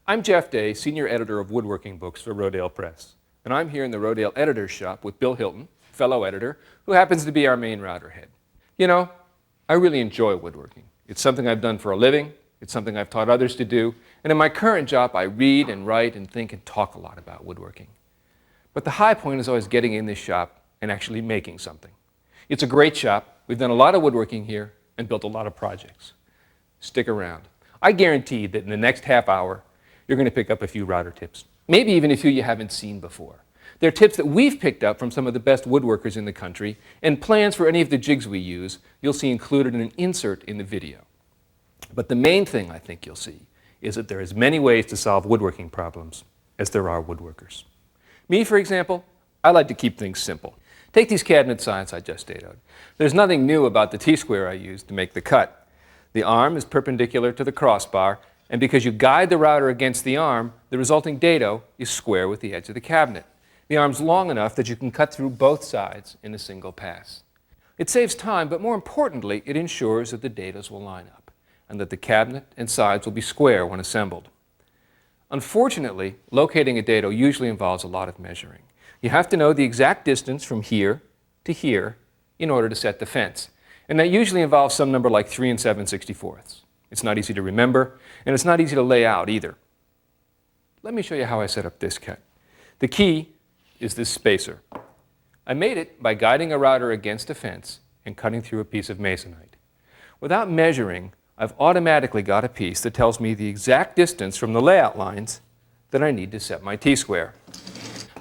I'm Jeff Day, Senior Editor of Woodworking Books for Rodale Press. And I'm here in the Rodale Editor's Shop with Bill Hilton, fellow editor, who happens to be our main router head. You know, I really enjoy woodworking. It's something I've done for a living. It's something I've taught others to do. And in my current job, I read and write and think and talk a lot about woodworking. But the high point is always getting in this shop and actually making something. It's a great shop. We've done a lot of woodworking here and built a lot of projects. Stick around. I guarantee that in the next half hour, you're going to pick up a few router tips. Maybe even a few you haven't seen before. They're tips that we've picked up from some of the best woodworkers in the country, and plans for any of the jigs we use you'll see included in an insert in the video. But the main thing I think you'll see is that there are as many ways to solve woodworking problems as there are woodworkers. Me, for example, I like to keep things simple. Take these cabinet sides I just dadoed. There's nothing new about the T-square I used to make the cut. The arm is perpendicular to the crossbar, and because you guide the router against the arm, the resulting dado is square with the edge of the cabinet. The arm's long enough that you can cut through both sides in a single pass. It saves time, but more importantly, it ensures that the dados will line up and that the cabinet and sides will be square when assembled. Unfortunately, locating a dado usually involves a lot of measuring. You have to know the exact distance from here to here in order to set the fence. And that usually involves some number like 3 7/64. It's not easy to remember, and it's not easy to lay out either. Let me show you how I set up this cut. The key is this spacer. I made it by guiding a router against a fence and cutting through a piece of masonite. Without measuring, I've automatically got a piece that tells me the exact distance from the layout lines that I need to set my T-square.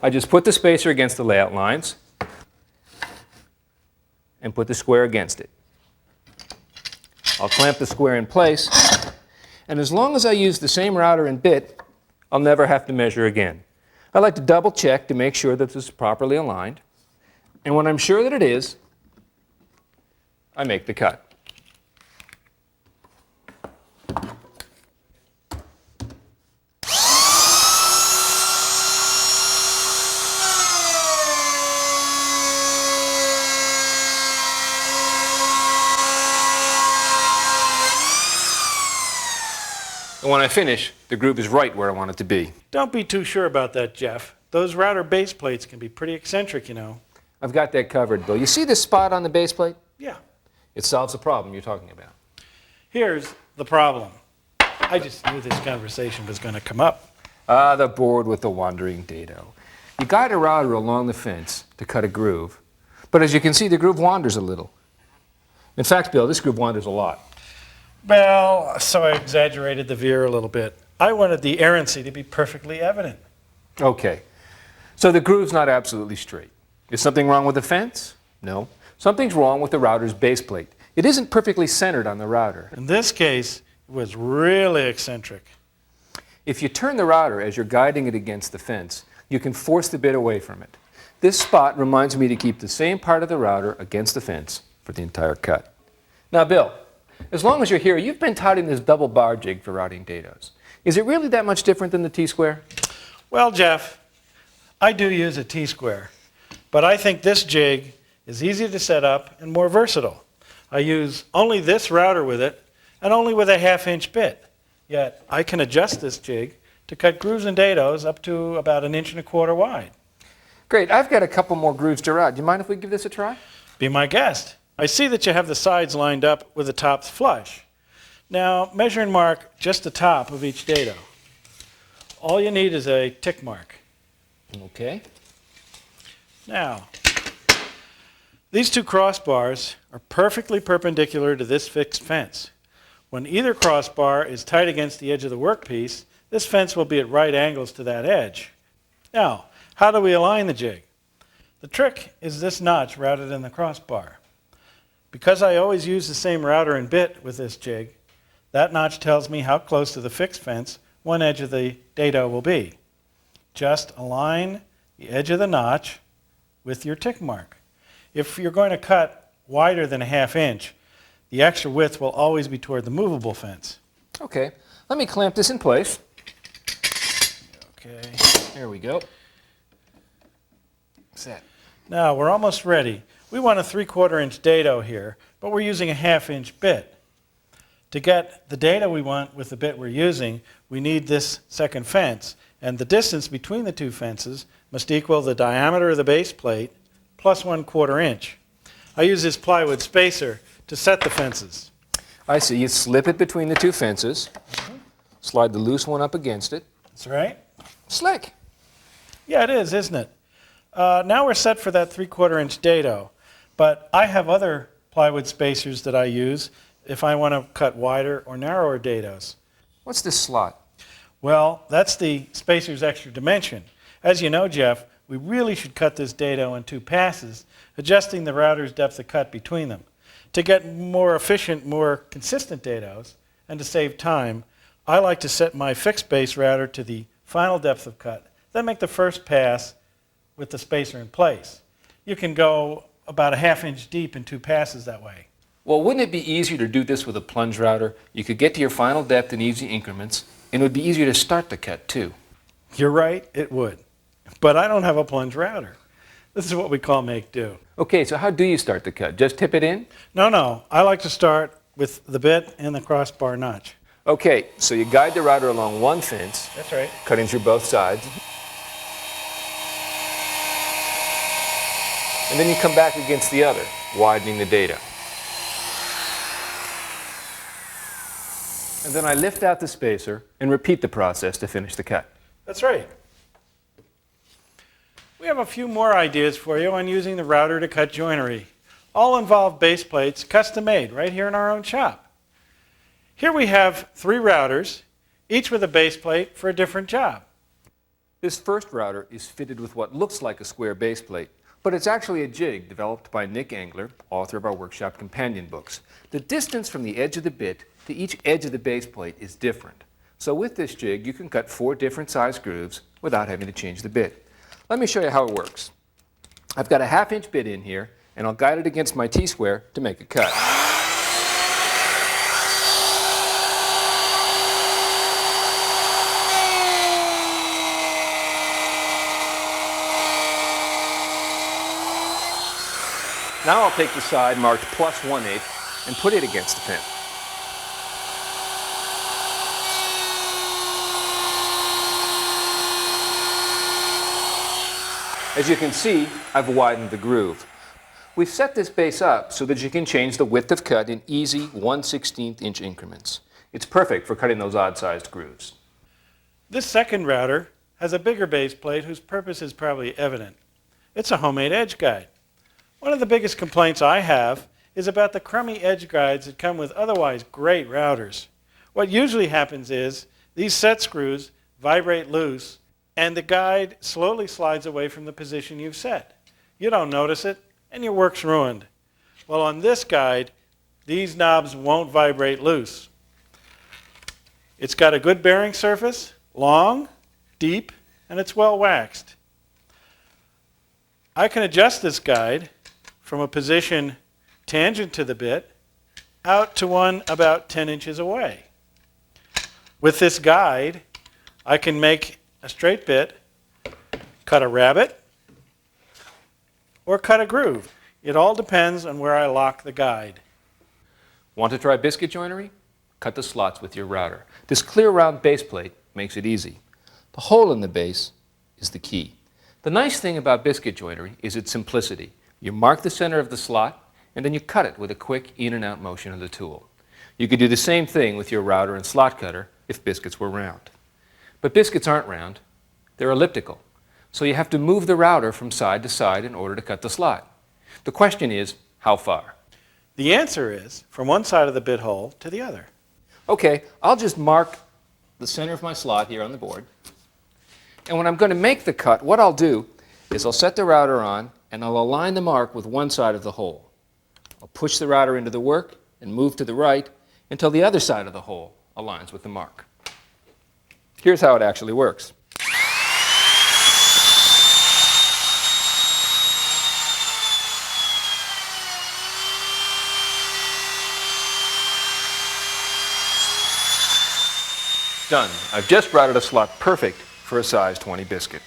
I just put the spacer against the layout lines and put the square against it. I'll clamp the square in place, and as long as I use the same router and bit, I'll never have to measure again. I like to double check to make sure that this is properly aligned, and when I'm sure that it is, I make the cut. And when I finish, the groove is right where I want it to be. Don't be too sure about that, Jeff. Those router base plates can be pretty eccentric, you know. I've got that covered, Bill. You see this spot on the base plate? Yeah. It solves the problem you're talking about. Here's the problem. I just knew this conversation was going to come up. Ah, the board with the wandering dado. You guide a router along the fence to cut a groove, but as you can see, the groove wanders a little. In fact, Bill, this groove wanders a lot. Well, so I exaggerated the veer a little bit. I wanted the errancy to be perfectly evident. Okay, so the groove's not absolutely straight. Is something wrong with the fence? No. Something's wrong with the router's base plate. It isn't perfectly centered on the router. In this case, it was really eccentric. If you turn the router as you're guiding it against the fence, you can force the bit away from it. This spot reminds me to keep the same part of the router against the fence for the entire cut. Now, Bill, as long as you're here, you've been touting this double bar jig for routing dados. Is it really that much different than the T-square? Well, Jeff, I do use a T-square, but I think this jig is easy to set up and more versatile. I use only this router with it and only with a 1/2-inch bit. Yet I can adjust this jig to cut grooves and dados up to about 1.25 inches wide. Great. I've got a couple more grooves to route. Do you mind if we give this a try? Be my guest. I see that you have the sides lined up with the tops flush. Now, measure and mark just the top of each dado. All you need is a tick mark. Okay. Now, these two crossbars are perfectly perpendicular to this fixed fence. When either crossbar is tight against the edge of the workpiece, this fence will be at right angles to that edge. Now, how do we align the jig? The trick is this notch routed in the crossbar. Because I always use the same router and bit with this jig, that notch tells me how close to the fixed fence one edge of the dado will be. Just align the edge of the notch with your tick mark. If you're going to cut wider than a 1/2 inch, the extra width will always be toward the movable fence. Okay. Let me clamp this in place. Okay. There we go. Set. Now, we're almost ready. We want a 3/4 inch dado here, but we're using a 1/2 inch bit. To get the data we want with the bit we're using, we need this second fence, and the distance between the two fences must equal the diameter of the base plate plus 1/4 inch. I use this plywood spacer to set the fences. I see. You slip it between the two fences, slide the loose one up against it. That's right. Slick. Yeah, it is, isn't it? Now we're set for that 3/4 inch dado, but I have other plywood spacers that I use if I want to cut wider or narrower dados. What's this slot? Well, that's the spacer's extra dimension. As you know, Jeff, we really should cut this dado in 2 passes, adjusting the router's depth of cut between them. To get more efficient, more consistent dados, and to save time, I like to set my fixed base router to the final depth of cut, then make the first pass with the spacer in place. You can go about a 1/2 inch deep in 2 passes that way. Well, wouldn't it be easier to do this with a plunge router? You could get to your final depth in easy increments, and it would be easier to start the cut, too. You're right, it would. But I don't have a plunge router. This is what we call make do. Okay, so how do you start the cut? Just tip it in? No, I like to start with the bit and the crossbar notch. Okay, so you guide the router along one fence, That's right. cutting through both sides. And then you come back against the other, widening the dado. And then I lift out the spacer and repeat the process to finish the cut. That's right. We have a few more ideas for you on using the router to cut joinery. All involve base plates, custom made, right here in our own shop. Here we have 3 routers, each with a base plate for a different job. This first router is fitted with what looks like a square base plate, but it's actually a jig developed by Nick Engler, author of our workshop companion books. The distance from the edge of the bit to each edge of the base plate is different. So with this jig, you can cut 4 different size grooves without having to change the bit. Let me show you how it works. I've got a 1/2 inch bit in here, and I'll guide it against my T-square to make a cut. Now I'll take the side marked plus 1/8 and put it against the pin. As you can see, I've widened the groove. We've set this base up so that you can change the width of cut in easy 1/16 inch increments. It's perfect for cutting those odd-sized grooves. This second router has a bigger base plate whose purpose is probably evident. It's a homemade edge guide. One of the biggest complaints I have is about the crummy edge guides that come with otherwise great routers. What usually happens is these set screws vibrate loose and the guide slowly slides away from the position you've set. You don't notice it, and your work's ruined. Well, on this guide, these knobs won't vibrate loose. It's got a good bearing surface, long, deep, and it's well waxed. I can adjust this guide from a position tangent to the bit out to one about 10 inches away. With this guide, I can make a straight bit, cut a rabbet, or cut a groove. It all depends on where I lock the guide. Want to try biscuit joinery? Cut the slots with your router. This clear round base plate makes it easy. The hole in the base is the key. The nice thing about biscuit joinery is its simplicity. You mark the center of the slot, and then you cut it with a quick in and out motion of the tool. You could do the same thing with your router and slot cutter if biscuits were round. But biscuits aren't round, they're elliptical. So you have to move the router from side to side in order to cut the slot. The question is, how far? The answer is from one side of the bit hole to the other. Okay, I'll just mark the center of my slot here on the board. And when I'm going to make the cut, what I'll do is I'll set the router on and I'll align the mark with one side of the hole. I'll push the router into the work and move to the right until the other side of the hole aligns with the mark. Here's how it actually works. Done. I've just routed a slot perfect for a size 20 biscuit.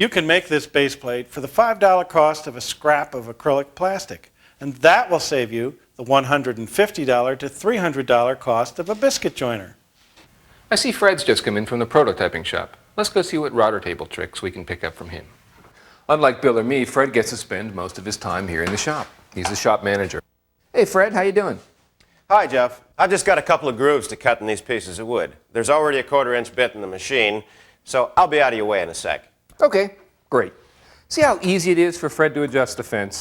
You can make this base plate for the $5 cost of a scrap of acrylic plastic, and that will save you the $150 to $300 cost of a biscuit joiner. I see Fred's just come in from the prototyping shop. Let's go see what router table tricks we can pick up from him. Unlike Bill or me, Fred gets to spend most of his time here in the shop. He's the shop manager. Hey Fred, how you doing? Hi, Jeff. I've just got a couple of grooves to cut in these pieces of wood. There's already a 1/4-inch bit in the machine, so I'll be out of your way in a sec. Okay, great. See how easy it is for Fred to adjust the fence?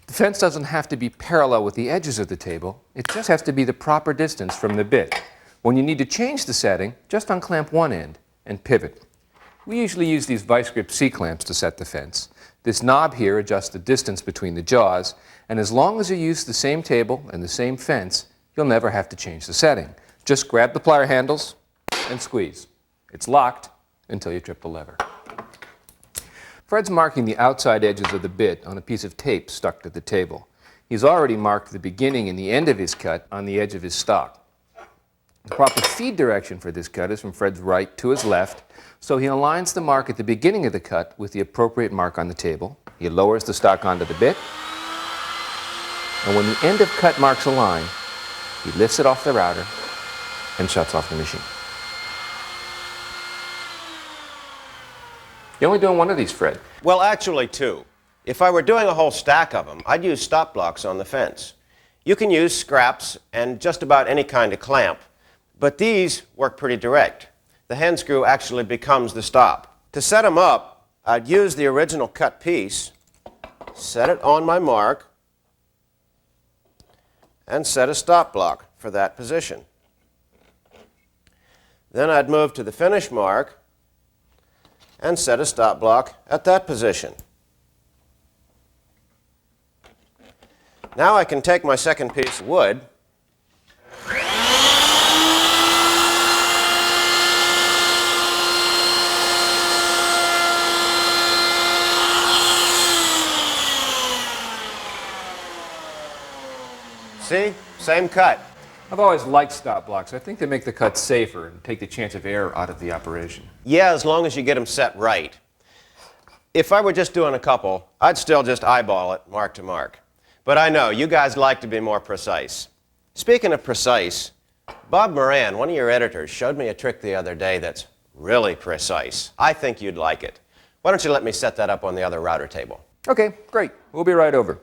The fence doesn't have to be parallel with the edges of the table. It just has to be the proper distance from the bit. When you need to change the setting, just unclamp one end and pivot. We usually use these vice grip C-clamps to set the fence. This knob here adjusts the distance between the jaws, and as long as you use the same table and the same fence, you'll never have to change the setting. Just grab the plier handles and squeeze. It's locked until you trip the lever. Fred's marking the outside edges of the bit on a piece of tape stuck to the table. He's already marked the beginning and the end of his cut on the edge of his stock. The proper feed direction for this cut is from Fred's right to his left, so he aligns the mark at the beginning of the cut with the appropriate mark on the table. He lowers the stock onto the bit, and when the end of cut marks align, he lifts it off the router and shuts off the machine. You're only doing one of these, Fred. Well, actually, two. If I were doing a whole stack of them, I'd use stop blocks on the fence. You can use scraps and just about any kind of clamp, but these work pretty direct. The hand screw actually becomes the stop. To set them up, I'd use the original cut piece, set it on my mark, and set a stop block for that position. Then I'd move to the finish mark and set a stop block at that position. Now I can take my second piece of wood see? Same cut. I've always liked stop blocks. I think they make the cut safer and take the chance of error out of the operation. Yeah, as long as you get them set right. If I were just doing a couple, I'd still just eyeball it mark to mark. But I know, you guys like to be more precise. Speaking of precise, Bob Moran, one of your editors, showed me a trick the other day that's really precise. I think you'd like it. Why don't you let me set that up on the other router table? Okay, great. We'll be right over.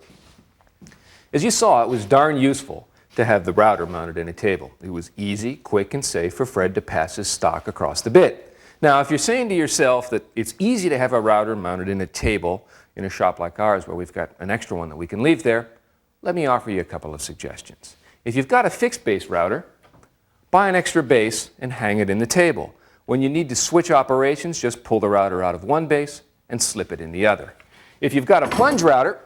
As you saw, it was darn useful to have the router mounted in a table. It was easy, quick, and safe for Fred to pass his stock across the bit. Now, if you're saying to yourself that it's easy to have a router mounted in a table in a shop like ours where we've got an extra one that we can leave there, let me offer you a couple of suggestions. If you've got a fixed base router, buy an extra base and hang it in the table. When you need to switch operations, just pull the router out of one base and slip it in the other. If you've got a plunge router,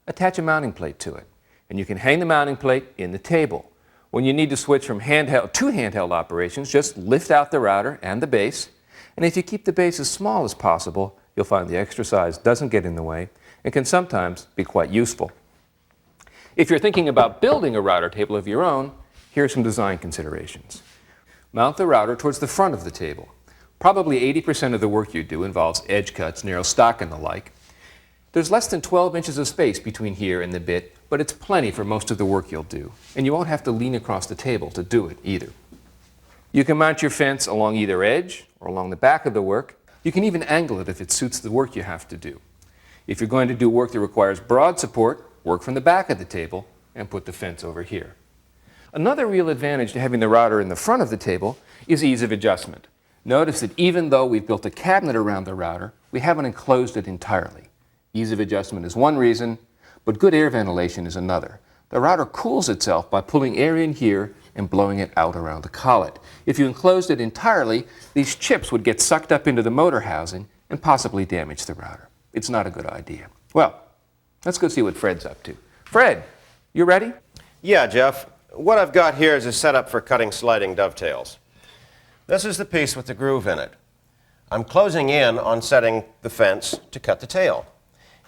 attach a mounting plate to it, and you can hang the mounting plate in the table. When you need to switch from handheld to handheld operations, just lift out the router and the base, and if you keep the base as small as possible, you'll find the extra size doesn't get in the way and can sometimes be quite useful. If you're thinking about building a router table of your own, here are some design considerations. Mount the router towards the front of the table. Probably 80% of the work you do involves edge cuts, narrow stock, and the like. There's less than 12 inches of space between here and the bit, but it's plenty for most of the work you'll do, and you won't have to lean across the table to do it either. You can mount your fence along either edge or along the back of the work. You can even angle it if it suits the work you have to do. If you're going to do work that requires broad support, work from the back of the table and put the fence over here. Another real advantage to having the router in the front of the table is ease of adjustment. Notice that even though we've built a cabinet around the router, we haven't enclosed it entirely. Ease of adjustment is one reason, but good air ventilation is another. The router cools itself by pulling air in here and blowing it out around the collet. If you enclosed it entirely, these chips would get sucked up into the motor housing and possibly damage the router. It's not a good idea. Well, let's go see what Fred's up to. Fred, you ready? Yeah, Jeff. What I've got here is a setup for cutting sliding dovetails. This is the piece with the groove in it. I'm closing in on setting the fence to cut the tail.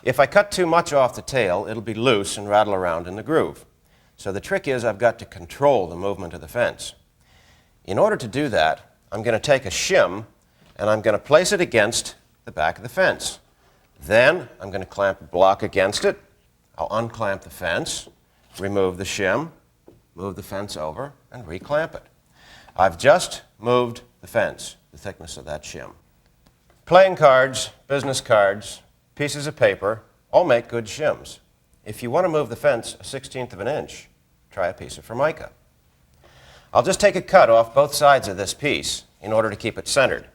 If I cut too much off the tail, it'll be loose and rattle around in the groove. So the trick is I've got to control the movement of the fence. In order to do that, I'm going to take a shim and I'm going to place it against the back of the fence. Then I'm going to clamp a block against it. I'll unclamp the fence, remove the shim, move the fence over, and reclamp it. I've just moved the fence, the thickness of that shim. Playing cards, business cards, pieces of paper all make good shims. If you want to move the fence a 1/16 of an inch, try a piece of Formica. I'll just take a cut off both sides of this piece in order to keep it centered.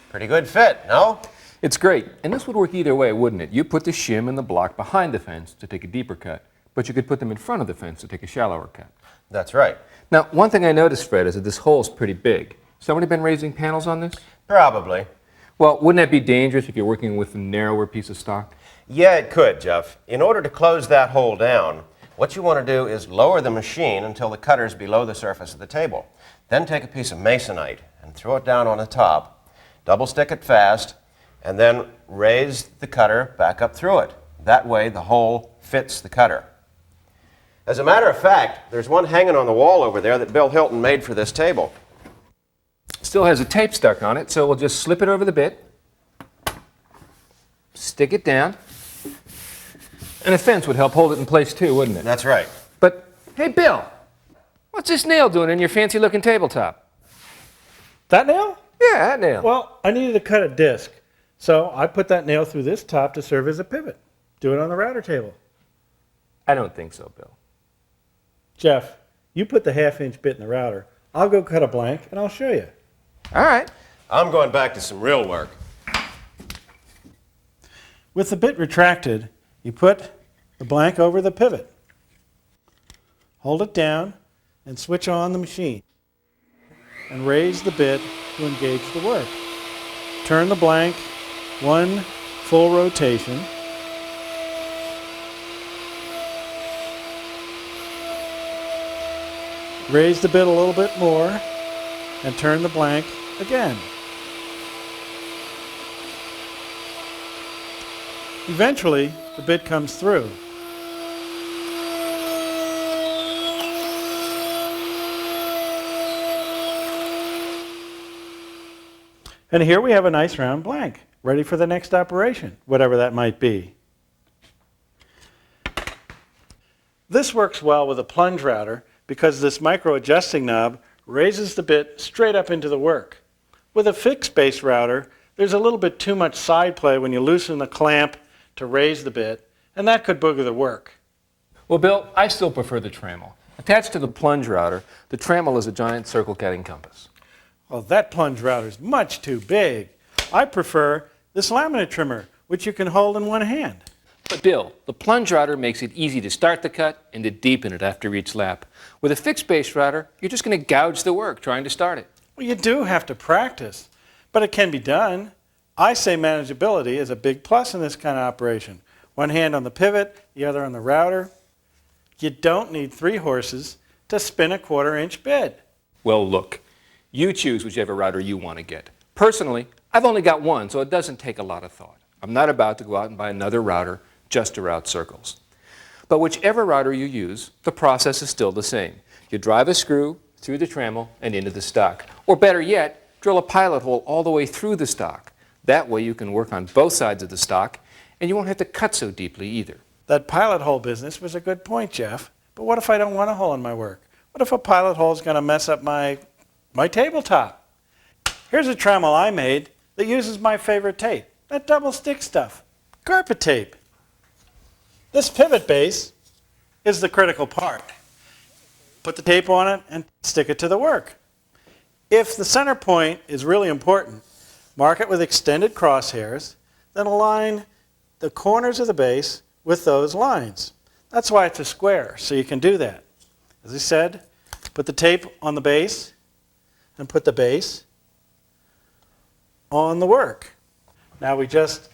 Pretty good fit, no? It's great, and this would work either way, wouldn't it? You put the shim and the block behind the fence to take a deeper cut, but you could put them in front of the fence to take a shallower cut. That's right. Now, one thing I noticed, Fred, is that this hole's pretty big. Somebody been raising panels on this? Probably. Well, wouldn't that be dangerous if you're working with a narrower piece of stock? Yeah, it could, Jeff. In order to close that hole down, what you want to do is lower the machine until the cutter's below the surface of the table. Then take a piece of masonite and throw it down on the top, double stick it fast, and then raise the cutter back up through it. That way the hole fits the cutter. As a matter of fact, there's one hanging on the wall over there that Bill Hilton made for this table. Still has a tape stuck on it, so we'll just slip it over the bit, stick it down, and a fence would help hold it in place too, wouldn't it? That's right. But, hey Bill, what's this nail doing in your fancy looking tabletop? That nail? Yeah, that nail. Well, I needed to cut a disc, so I put that nail through this top to serve as a pivot. Do it on the router table. I don't think so, Bill. Jeff, you put the 1/2-inch bit in the router. I'll go cut a blank, and I'll show you. All right. I'm going back to some real work. With the bit retracted, you put the blank over the pivot. Hold it down and switch on the machine. And raise the bit to engage the work. Turn the blank one full rotation. Raise the bit a little bit more and turn the blank again. Eventually, the bit comes through. And here we have a nice round blank, ready for the next operation, whatever that might be. This works well with a plunge router because this micro adjusting knob raises the bit straight up into the work. With a fixed base router, there's a little bit too much side play when you loosen the clamp to raise the bit, and that could booger the work. Well, Bill, I still prefer the trammel. Attached to the plunge router, the trammel is a giant circle cutting compass. Well, that plunge router is much too big. I prefer this laminate trimmer, which you can hold in one hand. But Bill, the plunge router makes it easy to start the cut and to deepen it after each lap. With a fixed base router, you're just going to gouge the work trying to start it. Well, you do have to practice, but it can be done. I say manageability is a big plus in this kind of operation. One hand on the pivot, the other on the router. You don't need 3 horses to spin a 1/4-inch bit. Well, look, you choose whichever router you want to get. Personally, I've only got one, so it doesn't take a lot of thought. I'm not about to go out and buy another router just to route circles. But whichever router you use, the process is still the same. You drive a screw through the trammel and into the stock. Or better yet, drill a pilot hole all the way through the stock. That way you can work on both sides of the stock, and you won't have to cut so deeply either. That pilot hole business was a good point, Jeff. But what if I don't want a hole in my work? What if a pilot hole is going to mess up my tabletop? Here's a trammel I made that uses my favorite tape, that double stick stuff, carpet tape. This pivot base is the critical part. Put the tape on it and stick it to the work. If the center point is really important, mark it with extended crosshairs, then align the corners of the base with those lines. That's why it's a square, so you can do that. As I said, put the tape on the base and put the base on the work. Now we just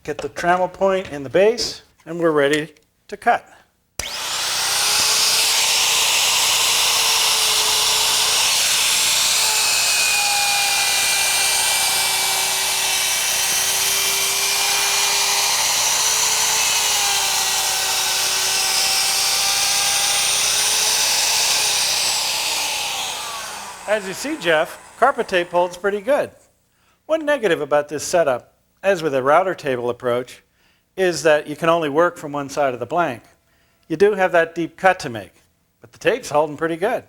get the trammel point in the base and we're ready to cut. As you see, Jeff, carpet tape holds pretty good. One negative about this setup, as with a router table approach, is that you can only work from one side of the blank. You do have that deep cut to make, but the tape's holding pretty good.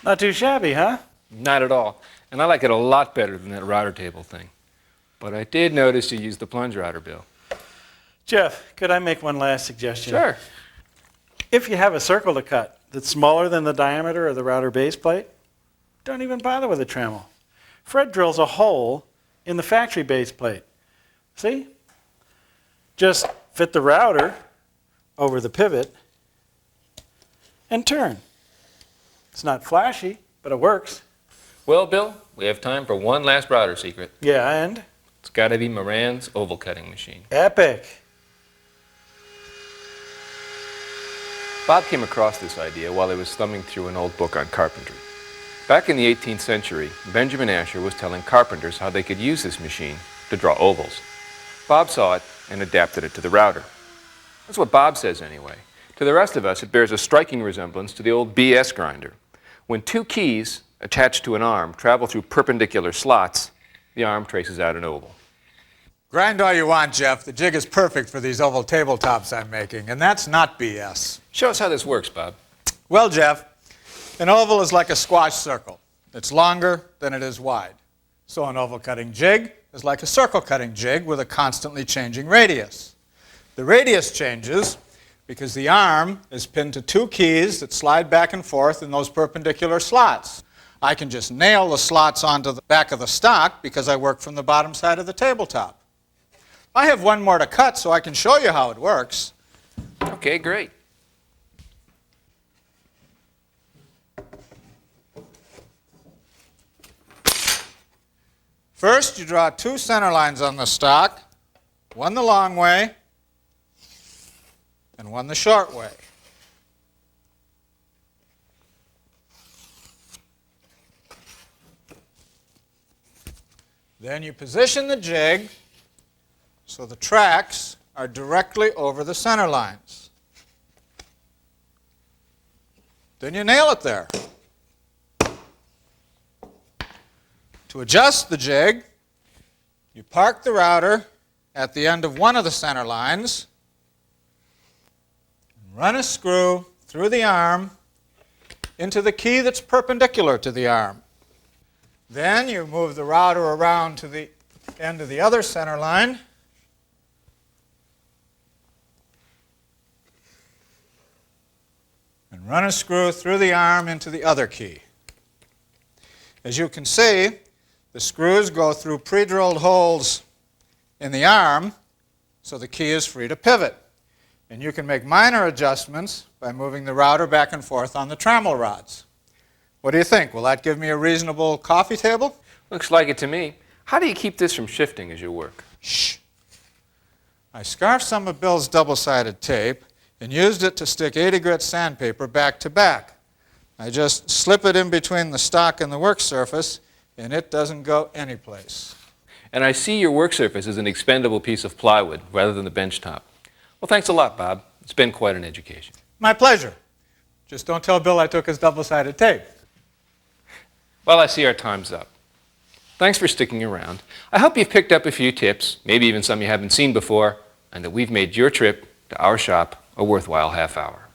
Not too shabby, huh? Not at all. And I like it a lot better than that router table thing. But I did notice you used the plunge router, Bill. Jeff, could I make one last suggestion? Sure. If you have a circle to cut that's smaller than the diameter of the router base plate, don't even bother with a trammel. Fred drills a hole in the factory base plate. See? Just fit the router over the pivot and turn. It's not flashy, but it works. Well, Bill, we have time for one last router secret. Yeah, and? It's got to be Moran's oval cutting machine. Epic. Bob came across this idea while he was thumbing through an old book on carpentry. Back in the 18th century, Benjamin Asher was telling carpenters how they could use this machine to draw ovals. Bob saw it and adapted it to the router. That's what Bob says anyway. To the rest of us, it bears a striking resemblance to the old BS grinder. When two keys attached to an arm travel through perpendicular slots, the arm traces out an oval. Grind all you want, Jeff. The jig is perfect for these oval tabletops I'm making, and that's not BS. Show us how this works, Bob. Well, Jeff, an oval is like a squash circle. It's longer than it is wide. So an oval cutting jig is like a circle cutting jig with a constantly changing radius. The radius changes because the arm is pinned to two keys that slide back and forth in those perpendicular slots. I can just nail the slots onto the back of the stock because I work from the bottom side of the tabletop. I have one more to cut so I can show you how it works. Okay, great. First, you draw two center lines on the stock, one the long way and one the short way. Then you position the jig so the tracks are directly over the center lines. Then you nail it there. To adjust the jig, you park the router at the end of one of the center lines, and run a screw through the arm into the key that's perpendicular to the arm. Then you move the router around to the end of the other center line, and run a screw through the arm into the other key. As you can see, the screws go through pre-drilled holes in the arm, so the key is free to pivot. And you can make minor adjustments by moving the router back and forth on the trammel rods. What do you think? Will that give me a reasonable coffee table? Looks like it to me. How do you keep this from shifting as you work? Shh. I scarfed some of Bill's double-sided tape and used it to stick 80 grit sandpaper back to back. I just slip it in between the stock and the work surface, and it doesn't go anyplace. And I see your work surface is an expendable piece of plywood rather than the bench top. Well, thanks a lot, Bob. It's been quite an education. My pleasure. Just don't tell Bill I took his double-sided tape. Well, I see our time's up. Thanks for sticking around. I hope you've picked up a few tips, maybe even some you haven't seen before, and that we've made your trip to our shop a worthwhile half hour.